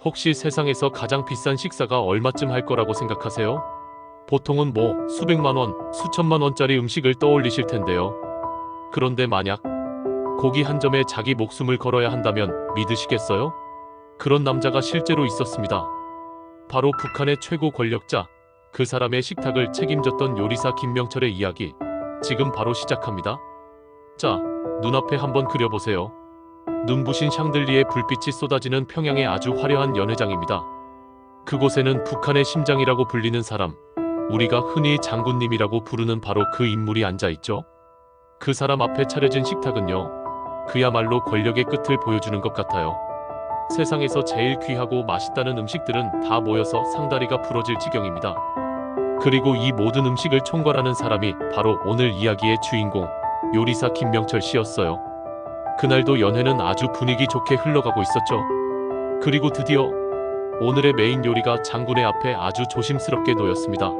혹시 세상에서 가장 비싼 식사가 얼마쯤 할 거라고 생각하세요? 보통은 수백만 원, 수천만 원짜리 음식을 떠올리실 텐데요. 그런데 만약 고기 한 점에 자기 목숨을 걸어야 한다면 믿으시겠어요? 그런 남자가 실제로 있었습니다. 바로 북한의 최고 권력자, 그 사람의 식탁을 책임졌던 요리사 김명철의 이야기, 지금 바로 시작합니다. 자, 눈앞에 한번 그려보세요. 눈부신 샹들리에 불빛이 쏟아지는 평양의 아주 화려한 연회장입니다. 그곳에는 북한의 심장이라고 불리는 사람, 우리가 흔히 장군님이라고 부르는 바로 그 인물이 앉아있죠. 그 사람 앞에 차려진 식탁은요, 그야말로 권력의 끝을 보여주는 것 같아요. 세상에서 제일 귀하고 맛있다는 음식들은 다 모여서 상다리가 부러질 지경입니다. 그리고 이 모든 음식을 총괄하는 사람이 바로 오늘 이야기의 주인공, 요리사 김명철 씨였어요. 그날도 연회는 아주 분위기 좋게 흘러가고 있었죠. 그리고 드디어 오늘의 메인 요리가 장군의 앞에 아주 조심스럽게 놓였습니다.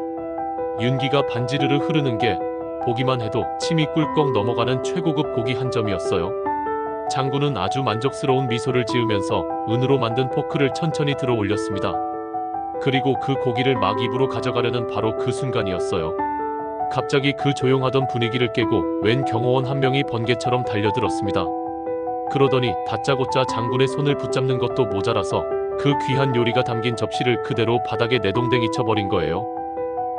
윤기가 반지르르 흐르는 게 보기만 해도 침이 꿀꺽 넘어가는 최고급 고기 한 점이었어요. 장군은 아주 만족스러운 미소를 지으면서 은으로 만든 포크를 천천히 들어 올렸습니다. 그리고 그 고기를 막 입으로 가져가려는 바로 그 순간이었어요. 갑자기 그 조용하던 분위기를 깨고 웬 경호원 한 명이 번개처럼 달려들었습니다. 그러더니 다짜고짜 장군의 손을 붙잡는 것도 모자라서 그 귀한 요리가 담긴 접시를 그대로 바닥에 내동댕이 쳐버린 거예요.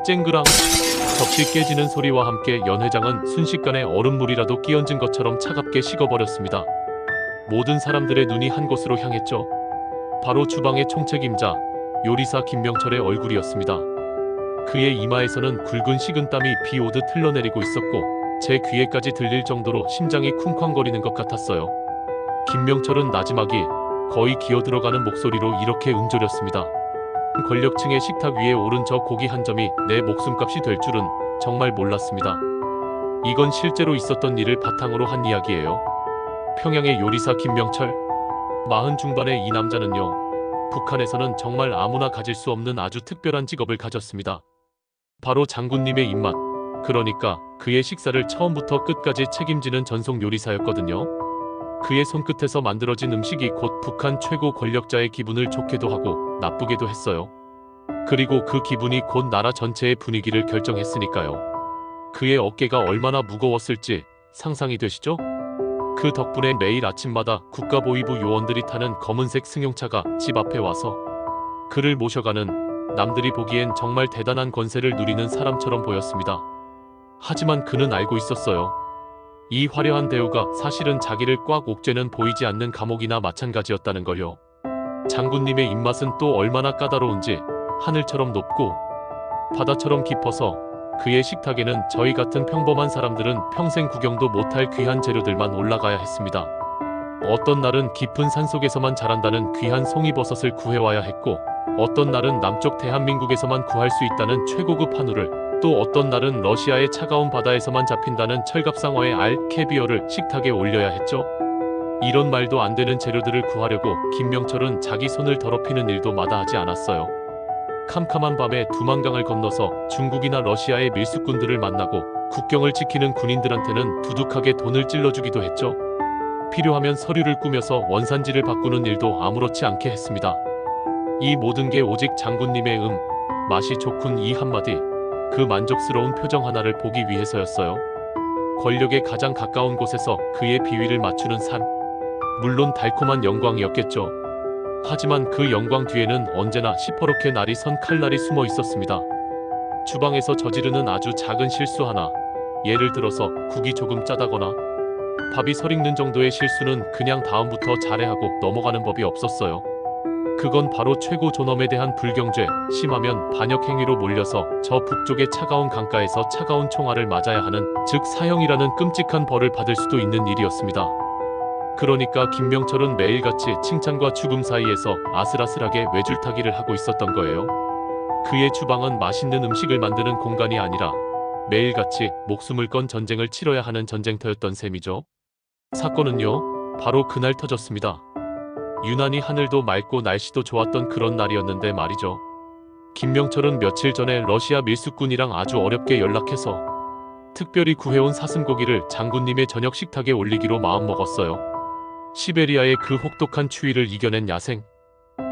쨍그랑! 접시 깨지는 소리와 함께 연회장은 순식간에 얼음물이라도 끼얹은 것처럼 차갑게 식어버렸습니다. 모든 사람들의 눈이 한 곳으로 향했죠. 바로 주방의 총책임자, 요리사 김명철의 얼굴이었습니다. 그의 이마에서는 굵은 식은땀이 비 오듯 흘러내리고 있었고 제 귀에까지 들릴 정도로 심장이 쿵쾅거리는 것 같았어요. 김명철은 나지막이 거의 기어들어가는 목소리로 이렇게 응조렸습니다. 권력층의 식탁 위에 오른 저 고기 한 점이 내 목숨값이 될 줄은 정말 몰랐습니다. 이건 실제로 있었던 일을 바탕으로 한 이야기예요. 평양의 요리사 김명철, 40 중반의 이 남자는요, 북한에서는 정말 아무나 가질 수 없는 아주 특별한 직업을 가졌습니다. 바로 장군님의 입맛, 그러니까 그의 식사를 처음부터 끝까지 책임지는 전속 요리사였거든요. 그의 손끝에서 만들어진 음식이 곧 북한 최고 권력자의 기분을 좋게도 하고 나쁘게도 했어요. 그리고 그 기분이 곧 나라 전체의 분위기를 결정했으니까요. 그의 어깨가 얼마나 무거웠을지 상상이 되시죠? 그 덕분에 매일 아침마다 국가보위부 요원들이 타는 검은색 승용차가 집 앞에 와서 그를 모셔가는, 남들이 보기엔 정말 대단한 권세를 누리는 사람처럼 보였습니다. 하지만 그는 알고 있었어요. 이 화려한 대우가 사실은 자기를 꽉 옥죄는 보이지 않는 감옥이나 마찬가지였다는 걸요. 장군님의 입맛은 또 얼마나 까다로운지 하늘처럼 높고 바다처럼 깊어서 그의 식탁에는 저희 같은 평범한 사람들은 평생 구경도 못할 귀한 재료들만 올라가야 했습니다. 어떤 날은 깊은 산속에서만 자란다는 귀한 송이버섯을 구해와야 했고, 어떤 날은 남쪽 대한민국에서만 구할 수 있다는 최고급 한우를, 또 어떤 날은 러시아의 차가운 바다에서만 잡힌다는 철갑상어의 알, 캐비어를 식탁에 올려야 했죠. 이런 말도 안 되는 재료들을 구하려고 김명철은 자기 손을 더럽히는 일도 마다하지 않았어요. 캄캄한 밤에 두만강을 건너서 중국이나 러시아의 밀수꾼들을 만나고 국경을 지키는 군인들한테는 두둑하게 돈을 찔러주기도 했죠. 필요하면 서류를 꾸며서 원산지를 바꾸는 일도 아무렇지 않게 했습니다. 이 모든 게 오직 장군님의 맛이 좋군 이 한마디, 그 만족스러운 표정 하나를 보기 위해서였어요. 권력에 가장 가까운 곳에서 그의 비위를 맞추는 삶, 물론 달콤한 영광이었겠죠. 하지만 그 영광 뒤에는 언제나 시퍼렇게 날이 선 칼날이 숨어 있었습니다. 주방에서 저지르는 아주 작은 실수 하나, 예를 들어서 국이 조금 짜다거나 밥이 설익는 정도의 실수는 그냥 다음부터 잘해하고 넘어가는 법이 없었어요. 그건 바로 최고 존엄에 대한 불경죄, 심하면 반역행위로 몰려서 저 북쪽의 차가운 강가에서 차가운 총알을 맞아야 하는, 즉 사형이라는 끔찍한 벌을 받을 수도 있는 일이었습니다. 그러니까 김명철은 매일같이 칭찬과 죽음 사이에서 아슬아슬하게 외줄타기를 하고 있었던 거예요. 그의 주방은 맛있는 음식을 만드는 공간이 아니라 매일같이 목숨을 건 전쟁을 치러야 하는 전쟁터였던 셈이죠. 사건은요, 바로 그날 터졌습니다. 유난히 하늘도 맑고 날씨도 좋았던 그런 날이었는데 말이죠. 김명철은 며칠 전에 러시아 밀수꾼이랑 아주 어렵게 연락해서 특별히 구해온 사슴고기를 장군님의 저녁 식탁에 올리기로 마음먹었어요. 시베리아의 그 혹독한 추위를 이겨낸 야생,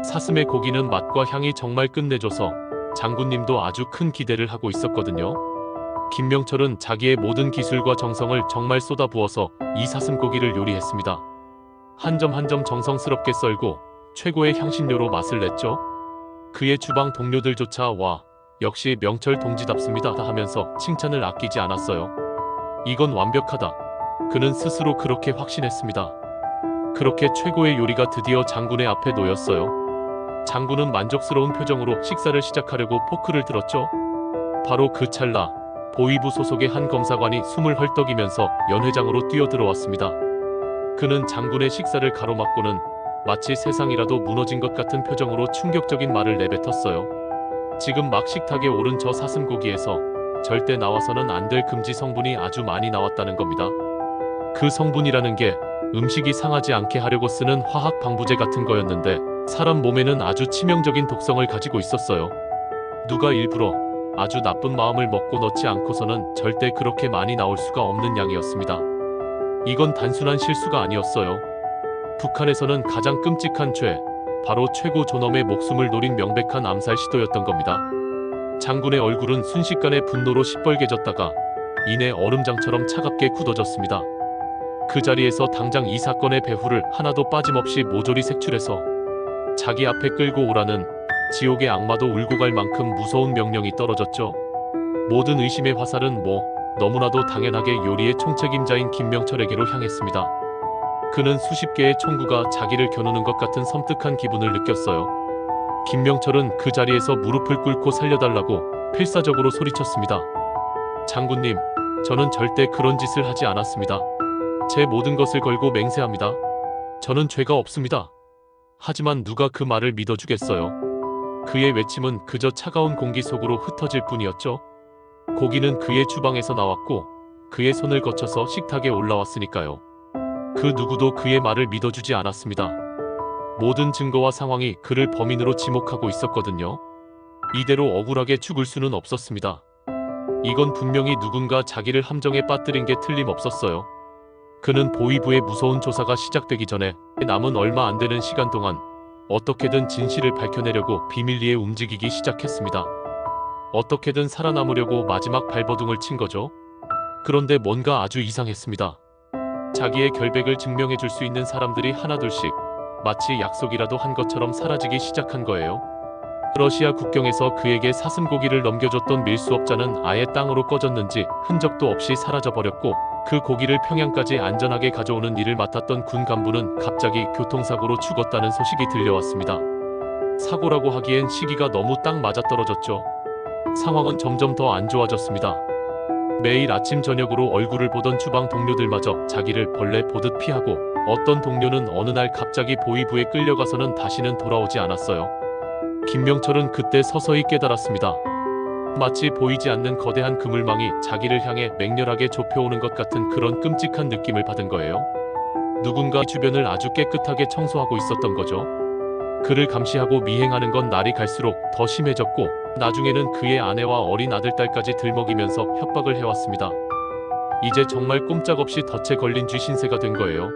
사슴의 고기는 맛과 향이 정말 끝내줘서 장군님도 아주 큰 기대를 하고 있었거든요. 김명철은 자기의 모든 기술과 정성을 정말 쏟아부어서 이 사슴고기를 요리했습니다. 한 점 한 점 정성스럽게 썰고 최고의 향신료로 맛을 냈죠. 그의 주방 동료들조차 와, 역시 명철 동지답습니다 하면서 칭찬을 아끼지 않았어요. 이건 완벽하다. 그는 스스로 그렇게 확신했습니다. 그렇게 최고의 요리가 드디어 장군의 앞에 놓였어요. 장군은 만족스러운 표정으로 식사를 시작하려고 포크를 들었죠. 바로 그 찰나 보위부 소속의 한 검사관이 숨을 헐떡이면서 연회장으로 뛰어들어왔습니다. 그는 장군의 식사를 가로막고는 마치 세상이라도 무너진 것 같은 표정으로 충격적인 말을 내뱉었어요. 지금 막 식탁에 오른 저 사슴고기에서 절대 나와서는 안 될 금지 성분이 아주 많이 나왔다는 겁니다. 그 성분이라는 게 음식이 상하지 않게 하려고 쓰는 화학 방부제 같은 거였는데 사람 몸에는 아주 치명적인 독성을 가지고 있었어요. 누가 일부러 아주 나쁜 마음을 먹고 넣지 않고서는 절대 그렇게 많이 나올 수가 없는 양이었습니다. 이건 단순한 실수가 아니었어요. 북한에서는 가장 끔찍한 죄, 바로 최고 존엄의 목숨을 노린 명백한 암살 시도였던 겁니다. 장군의 얼굴은 순식간에 분노로 시뻘개졌다가 이내 얼음장처럼 차갑게 굳어졌습니다. 그 자리에서 당장 이 사건의 배후를 하나도 빠짐없이 모조리 색출해서 자기 앞에 끌고 오라는 지옥의 악마도 울고 갈 만큼 무서운 명령이 떨어졌죠. 모든 의심의 화살은 너무나도 당연하게 요리의 총책임자인 김명철에게로 향했습니다. 그는 수십 개의 총구가 자기를 겨누는 것 같은 섬뜩한 기분을 느꼈어요. 김명철은 그 자리에서 무릎을 꿇고 살려달라고 필사적으로 소리쳤습니다. 장군님, 저는 절대 그런 짓을 하지 않았습니다. 제 모든 것을 걸고 맹세합니다. 저는 죄가 없습니다. 하지만 누가 그 말을 믿어주겠어요? 그의 외침은 그저 차가운 공기 속으로 흩어질 뿐이었죠. 고기는 그의 주방에서 나왔고 그의 손을 거쳐서 식탁에 올라왔으니까요. 그 누구도 그의 말을 믿어주지 않았습니다. 모든 증거와 상황이 그를 범인으로 지목하고 있었거든요. 이대로 억울하게 죽을 수는 없었습니다. 이건 분명히 누군가 자기를 함정에 빠뜨린 게 틀림없었어요. 그는 보위부의 무서운 조사가 시작되기 전에 남은 얼마 안 되는 시간 동안 어떻게든 진실을 밝혀내려고 비밀리에 움직이기 시작했습니다. 어떻게든 살아남으려고 마지막 발버둥을 친 거죠. 그런데 뭔가 아주 이상했습니다. 자기의 결백을 증명해줄 수 있는 사람들이 하나둘씩 마치 약속이라도 한 것처럼 사라지기 시작한 거예요. 러시아 국경에서 그에게 사슴고기를 넘겨줬던 밀수업자는 아예 땅으로 꺼졌는지 흔적도 없이 사라져버렸고 그 고기를 평양까지 안전하게 가져오는 일을 맡았던 군 간부는 갑자기 교통사고로 죽었다는 소식이 들려왔습니다. 사고라고 하기엔 시기가 너무 딱 맞아떨어졌죠. 상황은 점점 더 안 좋아졌습니다. 매일 아침 저녁으로 얼굴을 보던 주방 동료들마저 자기를 벌레 보듯 피하고 어떤 동료는 어느 날 갑자기 보위부에 끌려가서는 다시는 돌아오지 않았어요. 김명철은 그때 서서히 깨달았습니다. 마치 보이지 않는 거대한 그물망이 자기를 향해 맹렬하게 좁혀오는 것 같은 그런 끔찍한 느낌을 받은 거예요. 누군가 주변을 아주 깨끗하게 청소하고 있었던 거죠. 그를 감시하고 미행하는 건 날이 갈수록 더 심해졌고 나중에는 그의 아내와 어린 아들딸까지 들먹이면서 협박을 해왔습니다. 이제 정말 꼼짝없이 덫에 걸린 쥐 신세가 된 거예요.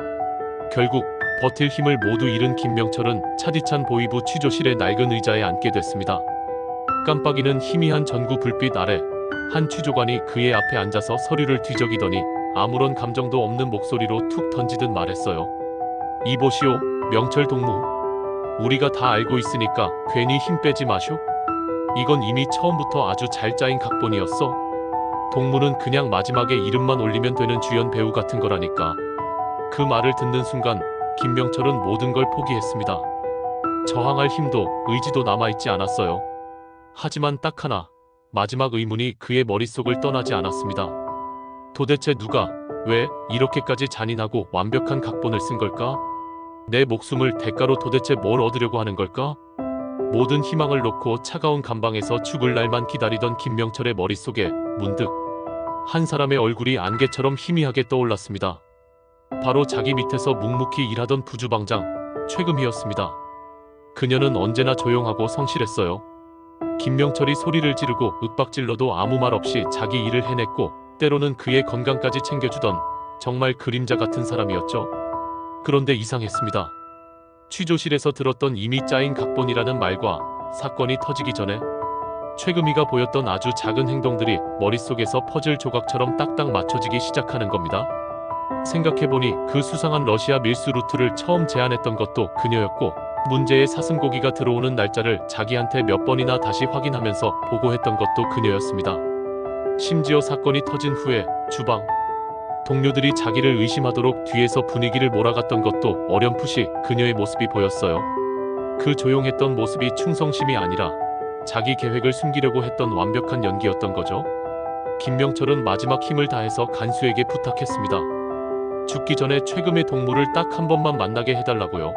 결국 버틸 힘을 모두 잃은 김명철은 차디찬 보위부 취조실의 낡은 의자에 앉게 됐습니다. 깜빡이는 희미한 전구 불빛 아래 한 취조관이 그의 앞에 앉아서 서류를 뒤적이더니 아무런 감정도 없는 목소리로 툭 던지듯 말했어요. 이보시오, 명철 동무. 우리가 다 알고 있으니까 괜히 힘 빼지 마쇼. 이건 이미 처음부터 아주 잘 짜인 각본이었어. 동무는 그냥 마지막에 이름만 올리면 되는 주연 배우 같은 거라니까. 그 말을 듣는 순간 김명철은 모든 걸 포기했습니다. 저항할 힘도 의지도 남아있지 않았어요. 하지만 딱 하나, 마지막 의문이 그의 머릿속을 떠나지 않았습니다. 도대체 누가, 왜 이렇게까지 잔인하고 완벽한 각본을 쓴 걸까? 내 목숨을 대가로 도대체 뭘 얻으려고 하는 걸까? 모든 희망을 놓고 차가운 감방에서 죽을 날만 기다리던 김명철의 머릿속에 문득 한 사람의 얼굴이 안개처럼 희미하게 떠올랐습니다. 바로 자기 밑에서 묵묵히 일하던 부주방장 최금희였습니다. 그녀는 언제나 조용하고 성실했어요. 김명철이 소리를 지르고 윽박질러도 아무 말 없이 자기 일을 해냈고 때로는 그의 건강까지 챙겨주던 정말 그림자 같은 사람이었죠. 그런데 이상했습니다. 취조실에서 들었던 이미 짜인 각본이라는 말과 사건이 터지기 전에 최금희가 보였던 아주 작은 행동들이 머릿속에서 퍼즐 조각처럼 딱딱 맞춰지기 시작하는 겁니다. 생각해보니 그 수상한 러시아 밀수 루트를 처음 제안했던 것도 그녀였고, 문제의 사슴고기가 들어오는 날짜를 자기한테 몇 번이나 다시 확인하면서 보고했던 것도 그녀였습니다. 심지어 사건이 터진 후에 주방 동료들이 자기를 의심하도록 뒤에서 분위기를 몰아갔던 것도 어렴풋이 그녀의 모습이 보였어요. 그 조용했던 모습이 충성심이 아니라 자기 계획을 숨기려고 했던 완벽한 연기였던 거죠. 김명철은 마지막 힘을 다해서 간수에게 부탁했습니다. 죽기 전에 최금의 동물을 딱 한 번만 만나게 해달라고요.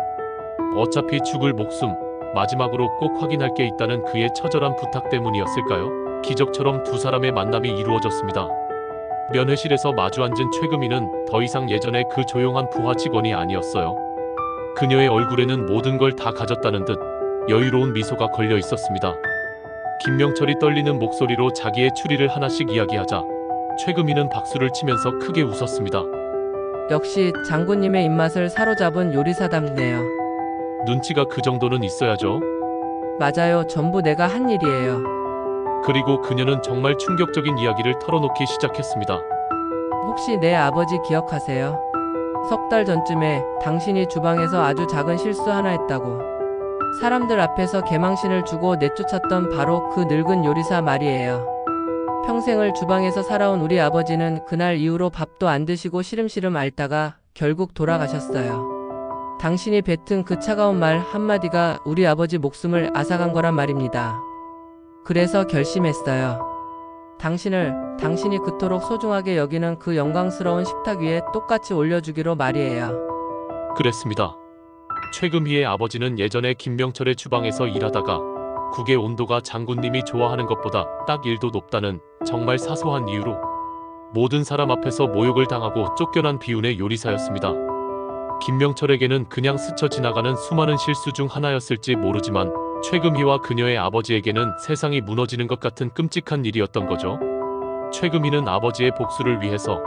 어차피 죽을 목숨, 마지막으로 꼭 확인할 게 있다는 그의 처절한 부탁 때문이었을까요? 기적처럼 두 사람의 만남이 이루어졌습니다. 면회실에서 마주 앉은 최금희는 더 이상 예전의 그 조용한 부하 직원이 아니었어요. 그녀의 얼굴에는 모든 걸 다 가졌다는 듯 여유로운 미소가 걸려 있었습니다. 김명철이 떨리는 목소리로 자기의 추리를 하나씩 이야기하자 최금희는 박수를 치면서 크게 웃었습니다. 역시 장군님의 입맛을 사로잡은 요리사답네요. 눈치가 그 정도는 있어야죠. 맞아요. 전부 내가 한 일이에요. 그리고 그녀는 정말 충격적인 이야기를 털어놓기 시작했습니다. 혹시 내 아버지 기억하세요? 석 달 전쯤에 당신이 주방에서 아주 작은 실수 하나 했다고. 사람들 앞에서 개망신을 주고 내쫓았던 바로 그 늙은 요리사 말이에요. 평생을 주방에서 살아온 우리 아버지는 그날 이후로 밥도 안 드시고 시름시름 앓다가 결국 돌아가셨어요. 당신이 뱉은 그 차가운 말 한마디가 우리 아버지 목숨을 앗아간 거란 말입니다. 그래서 결심했어요. 당신이 그토록 소중하게 여기는 그 영광스러운 식탁 위에 똑같이 올려주기로 말이에요. 그랬습니다. 최금희의 아버지는 예전에 김명철의 주방에서 일하다가 국의 온도가 장군님이 좋아하는 것보다 딱 1도 높다는 정말 사소한 이유로 모든 사람 앞에서 모욕을 당하고 쫓겨난 비운의 요리사였습니다. 김명철에게는 그냥 스쳐 지나가는 수많은 실수 중 하나였을지 모르지만 최금희와 그녀의 아버지에게는 세상이 무너지는 것 같은 끔찍한 일이었던 거죠. 최금희는 아버지의 복수를 위해서,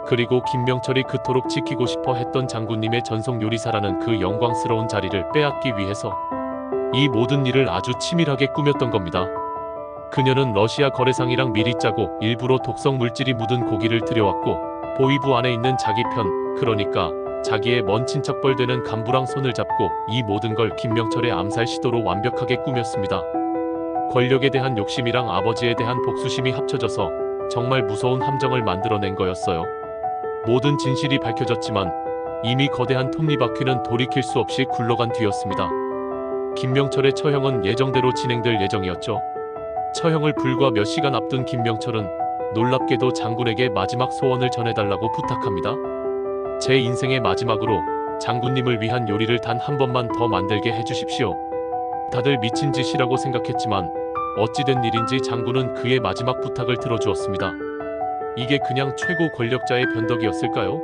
그리고 김명철이 그토록 지키고 싶어 했던 장군님의 전속 요리사라는 그 영광스러운 자리를 빼앗기 위해서 이 모든 일을 아주 치밀하게 꾸몄던 겁니다. 그녀는 러시아 거래상이랑 미리 짜고 일부러 독성 물질이 묻은 고기를 들여왔고, 보위부 안에 있는 자기 편, 그러니까 자기의 먼 친척벌 되는 간부랑 손을 잡고 이 모든 걸 김명철의 암살 시도로 완벽하게 꾸몄습니다. 권력에 대한 욕심이랑 아버지에 대한 복수심이 합쳐져서 정말 무서운 함정을 만들어낸 거였어요. 모든 진실이 밝혀졌지만 이미 거대한 톱니바퀴는 돌이킬 수 없이 굴러간 뒤였습니다. 김명철의 처형은 예정대로 진행될 예정이었죠. 처형을 불과 몇 시간 앞둔 김명철은 놀랍게도 장군에게 마지막 소원을 전해달라고 부탁합니다. 제 인생의 마지막으로 장군님을 위한 요리를 단 한 번만 더 만들게 해주십시오. 다들 미친 짓이라고 생각했지만 어찌된 일인지 장군은 그의 마지막 부탁을 들어주었습니다. 이게 그냥 최고 권력자의 변덕이었을까요?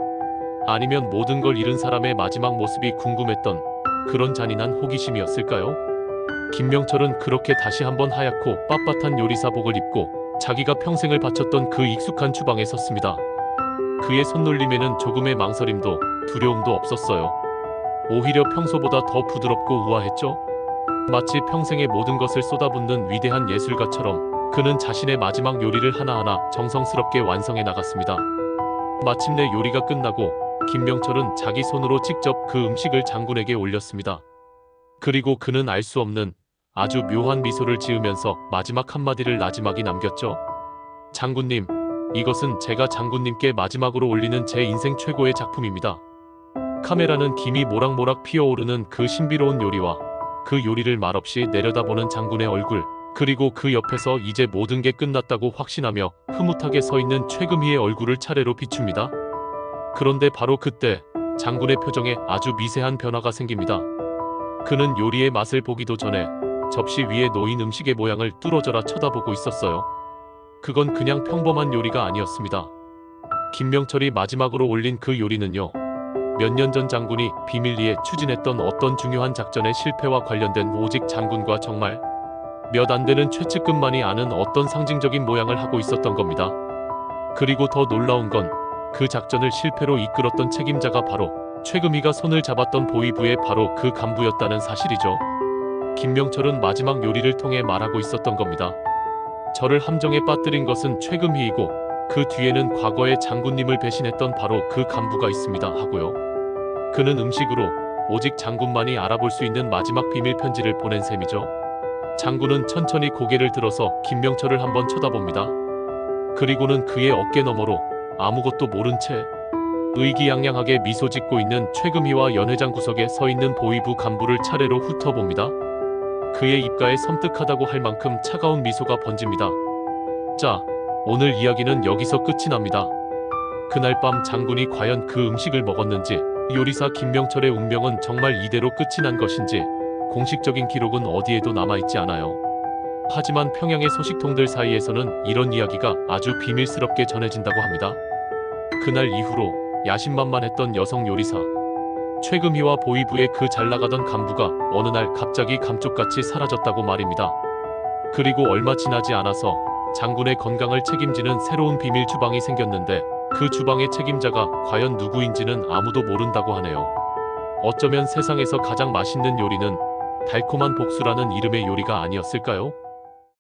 아니면 모든 걸 잃은 사람의 마지막 모습이 궁금했던 그런 잔인한 호기심이었을까요? 김명철은 그렇게 다시 한번 하얗고 빳빳한 요리사복을 입고 자기가 평생을 바쳤던 그 익숙한 주방에 섰습니다. 그의 손놀림에는 조금의 망설임도 두려움도 없었어요. 오히려 평소보다 더 부드럽고 우아했죠. 마치 평생의 모든 것을 쏟아붓는 위대한 예술가처럼 그는 자신의 마지막 요리를 하나하나 정성스럽게 완성해 나갔습니다. 마침내 요리가 끝나고 김명철은 자기 손으로 직접 그 음식을 장군에게 올렸습니다. 그리고 그는 알 수 없는 아주 묘한 미소를 지으면서 마지막 한마디를 나지막이 남겼죠. 장군님, 이것은 제가 장군님께 마지막으로 올리는 제 인생 최고의 작품입니다. 카메라는 김이 모락모락 피어오르는 그 신비로운 요리와 그 요리를 말없이 내려다보는 장군의 얼굴, 그리고 그 옆에서 이제 모든 게 끝났다고 확신하며 흐뭇하게 서 있는 최금희의 얼굴을 차례로 비춥니다. 그런데 바로 그때 장군의 표정에 아주 미세한 변화가 생깁니다. 그는 요리의 맛을 보기도 전에 접시 위에 놓인 음식의 모양을 뚫어져라 쳐다보고 있었어요. 그건 그냥 평범한 요리가 아니었습니다. 김명철이 마지막으로 올린 그 요리는요, 몇 년 전 장군이 비밀리에 추진했던 어떤 중요한 작전의 실패와 관련된 오직 장군과 정말 몇 안 되는 최측근만이 아는 어떤 상징적인 모양을 하고 있었던 겁니다. 그리고 더 놀라운 건 그 작전을 실패로 이끌었던 책임자가 바로 최금희가 손을 잡았던 보위부의 바로 그 간부였다는 사실이죠. 김명철은 마지막 요리를 통해 말하고 있었던 겁니다. 저를 함정에 빠뜨린 것은 최금희이고 그 뒤에는 과거에 장군님을 배신했던 바로 그 간부가 있습니다 하고요. 그는 음식으로 오직 장군만이 알아볼 수 있는 마지막 비밀 편지를 보낸 셈이죠. 장군은 천천히 고개를 들어서 김명철을 한번 쳐다봅니다. 그리고는 그의 어깨 너머로 아무것도 모른 채 의기양양하게 미소 짓고 있는 최금희와 연회장 구석에 서 있는 보위부 간부를 차례로 훑어봅니다. 그의 입가에 섬뜩하다고 할 만큼 차가운 미소가 번집니다. 자, 오늘 이야기는 여기서 끝이 납니다. 그날 밤 장군이 과연 그 음식을 먹었는지, 요리사 김명철의 운명은 정말 이대로 끝이 난 것인지 공식적인 기록은 어디에도 남아있지 않아요. 하지만 평양의 소식통들 사이에서는 이런 이야기가 아주 비밀스럽게 전해진다고 합니다. 그날 이후로 야심만만했던 여성 요리사 최금희와 보위부의 그 잘나가던 간부가 어느 날 갑자기 감쪽같이 사라졌다고 말입니다. 그리고 얼마 지나지 않아서 장군의 건강을 책임지는 새로운 비밀 주방이 생겼는데 그 주방의 책임자가 과연 누구인지는 아무도 모른다고 하네요. 어쩌면 세상에서 가장 맛있는 요리는 달콤한 복수라는 이름의 요리가 아니었을까요?